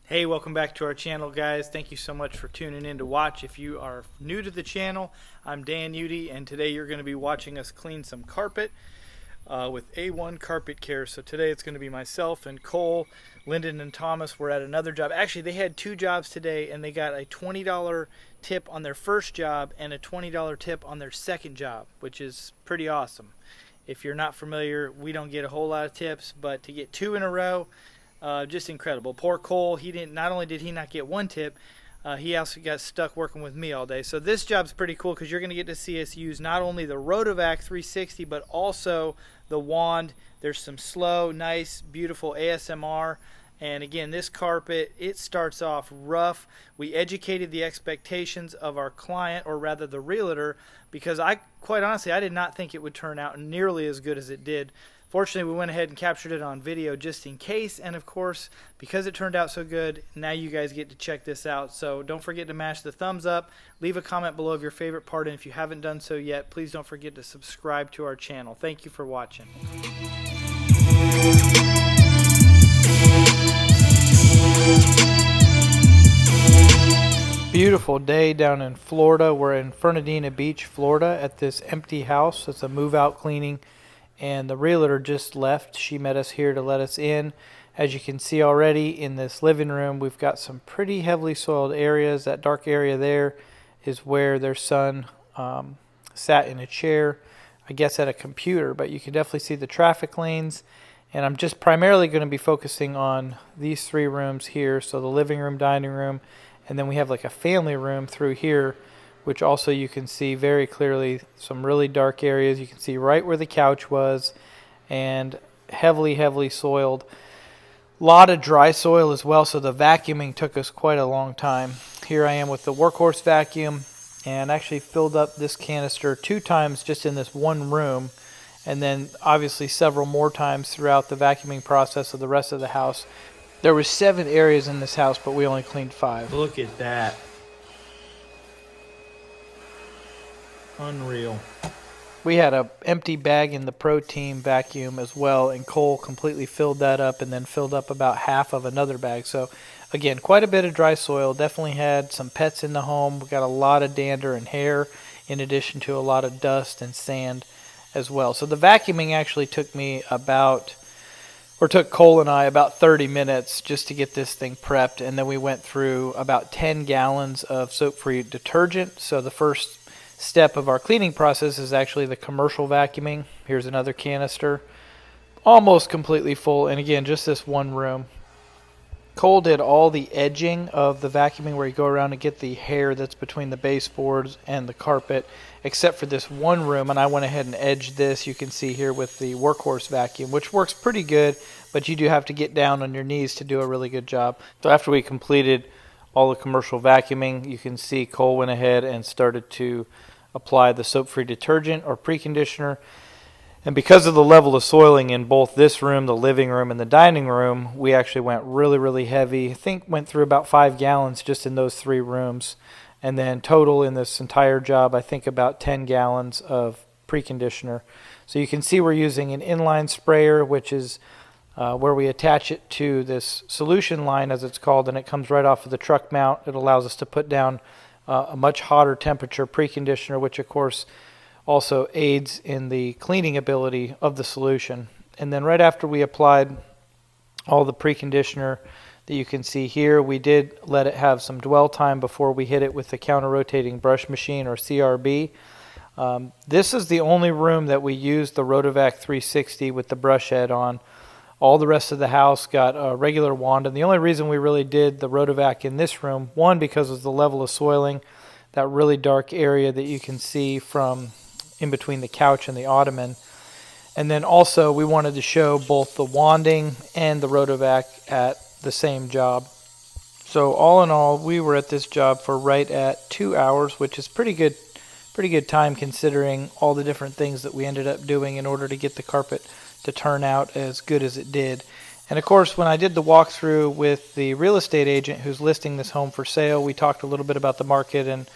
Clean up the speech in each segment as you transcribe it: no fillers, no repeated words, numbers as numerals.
Hey, welcome back to our channel, guys. Thank you so much for tuning in to watch. If you are new to the channel, I'm Dan Udy, and today you're going to be watching us clean some carpet with A-1 Carpet Care. So today it's going to be myself and Cole, Lyndon, and Thomas. We're at another job. Actually, they had two jobs today, and they got a $20 tip on their first job and a $20 tip on their second job, which is pretty awesome. If you're not familiar, we don't get a whole lot of tips, but to get two in a row, just incredible. Poor Cole, he didn't. Not only did he not get one tip, he also got stuck working with me all day. So this job's pretty cool because you're going to get to see us use not only the Rotovac 360 but also the wand. There's some slow, nice, beautiful ASMR. And again, this carpet, it starts off rough. We educated the expectations of our client, or rather the realtor, because quite honestly, I did not think it would turn out nearly as good as it did. Fortunately, we went ahead and captured it on video just in case, and of course, because it turned out so good, now you guys get to check this out. So don't forget to mash the thumbs up, leave a comment below of your favorite part, and if you haven't done so yet, please don't forget to subscribe to our channel. Thank you for watching. Beautiful day down in Florida. We're in Fernandina Beach, Florida at this empty house. It's a move-out cleaning, and the realtor just left. She met us here to let us in. As you can see already in this living room, we've got some pretty heavily soiled areas. That dark area there is where their son sat in a chair, I guess at a computer, but you can definitely see the traffic lanes. And I'm just primarily going to be focusing on these three rooms here. So the living room, dining room, and then we have like a family room through here, which also you can see very clearly some really dark areas. You can see right where the couch was, and heavily soiled. A lot of dry soil as well, so the vacuuming took us quite a long time. Here I am with the workhorse vacuum, and actually filled up this canister 2 times just in this one room, and then obviously several more times throughout the vacuuming process of the rest of the house. There were 7 areas in this house, but we only cleaned 5. Look at that. Unreal. We had an empty bag in the Pro Team vacuum as well, and Cole completely filled that up and then filled up about half of another bag. So again, quite a bit of dry soil. Definitely had some pets in the home. We got a lot of dander and hair, in addition to a lot of dust and sand as well. So the vacuuming actually took took Cole and I about 30 minutes just to get this thing prepped, and then we went through about 10 gallons of soap-free detergent. So the first step of our cleaning process is actually the commercial vacuuming. Here's another canister, almost completely full, and again, just this one room. Cole did all the edging of the vacuuming, where you go around and get the hair that's between the baseboards and the carpet, except for this one room, and I went ahead and edged this. You can see here with the workhorse vacuum, which works pretty good, but you do have to get down on your knees to do a really good job. So after we completed all the commercial vacuuming, you can see Cole went ahead and started to apply the soap-free detergent or preconditioner. And because of the level of soiling in both this room, the living room, and the dining room, we actually went really heavy. I think went through about 5 gallons just in those 3 rooms. And then total in this entire job, I think about 10 gallons of preconditioner. So you can see we're using an inline sprayer, which is where we attach it to this solution line, as it's called, and it comes right off of the truck mount. It allows us to put down a much hotter temperature preconditioner, which of course also aids in the cleaning ability of the solution. And then right after we applied all the preconditioner that you can see here, we did let it have some dwell time before we hit it with the counter-rotating brush machine, or CRB. This is the only room that we used the Rotovac 360 with the brush head on. All the rest of the house got a regular wand, and the only reason we really did the Rotovac in this room, one, because of the level of soiling, that really dark area that you can see from in between the couch and the ottoman. And then also we wanted to show both the wanding and the Rotovac at the same job. So all in all, we were at this job for right at 2 hours, which is pretty good time considering all the different things that we ended up doing in order to get the carpet to turn out as good as it did. And of course, when I did the walkthrough with the real estate agent who's listing this home for sale, we talked a little bit about the market, and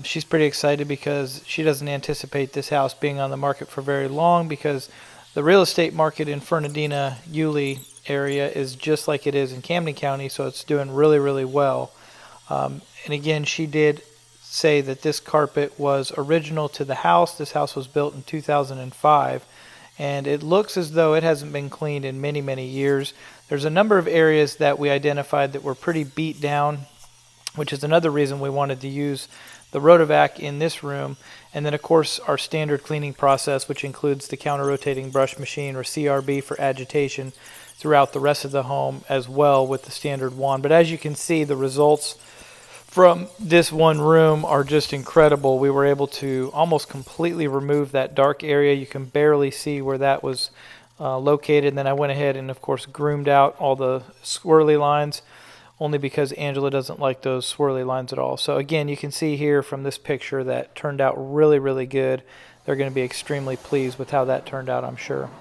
she's pretty excited because she doesn't anticipate this house being on the market for very long, because the real estate market in Fernandina, Yulee, area is just like it is in Camden County, so it's doing really, really well. And again, she did say that this carpet was original to the house. This house was built in 2005, and it looks as though it hasn't been cleaned in many, many years. There's a number of areas that we identified that were pretty beat down, which is another reason we wanted to use the Rotovac in this room. And then, of course, our standard cleaning process, which includes the counter-rotating brush machine, or CRB, for agitation throughout the rest of the home, as well with the standard wand. But as you can see, the results from this one room are just incredible. We were able to almost completely remove that dark area. You can barely see where that was located. And then I went ahead and, of course, groomed out all the swirly lines, only because Angela doesn't like those swirly lines at all. So again, you can see here from this picture that turned out really, really good. They're going to be extremely pleased with how that turned out, I'm sure.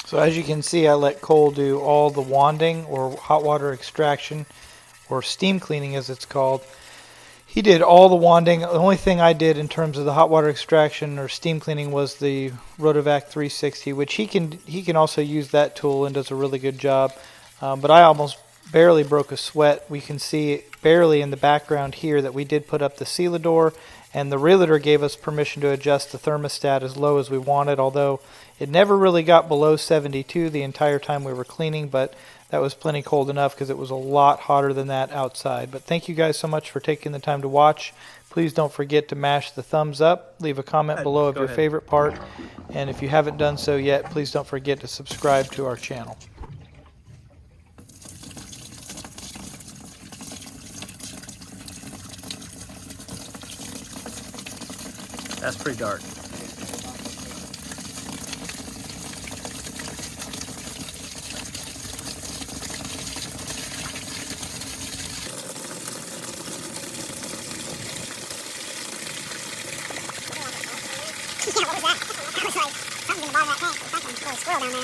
So as you can see, I let Cole do all the wanding, or hot water extraction, or steam cleaning as it's called. He did all the wanding. The only thing I did in terms of the hot water extraction or steam cleaning was the Rotovac 360, which he can also use that tool and does a really good job. But I almost barely broke a sweat. We can see barely in the background here that we did put up the sealador, and the realtor gave us permission to adjust the thermostat as low as we wanted, although it never really got below 72 the entire time we were cleaning, but that was plenty cold enough because it was a lot hotter than that outside. But thank you guys so much for taking the time to watch. Please don't forget to mash the thumbs up, leave a comment below of your favorite part, and if you haven't done so yet, please don't forget to subscribe to our channel. That's pretty dark. Yeah, what was that? That was like something in the bottom of that tank. There's something, a little squirrel down there.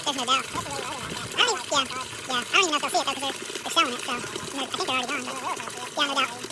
I don't know. There's no doubt. I don't even know if they'll see it though, because they're showing it, so I think they're already gone. But yeah, no doubt.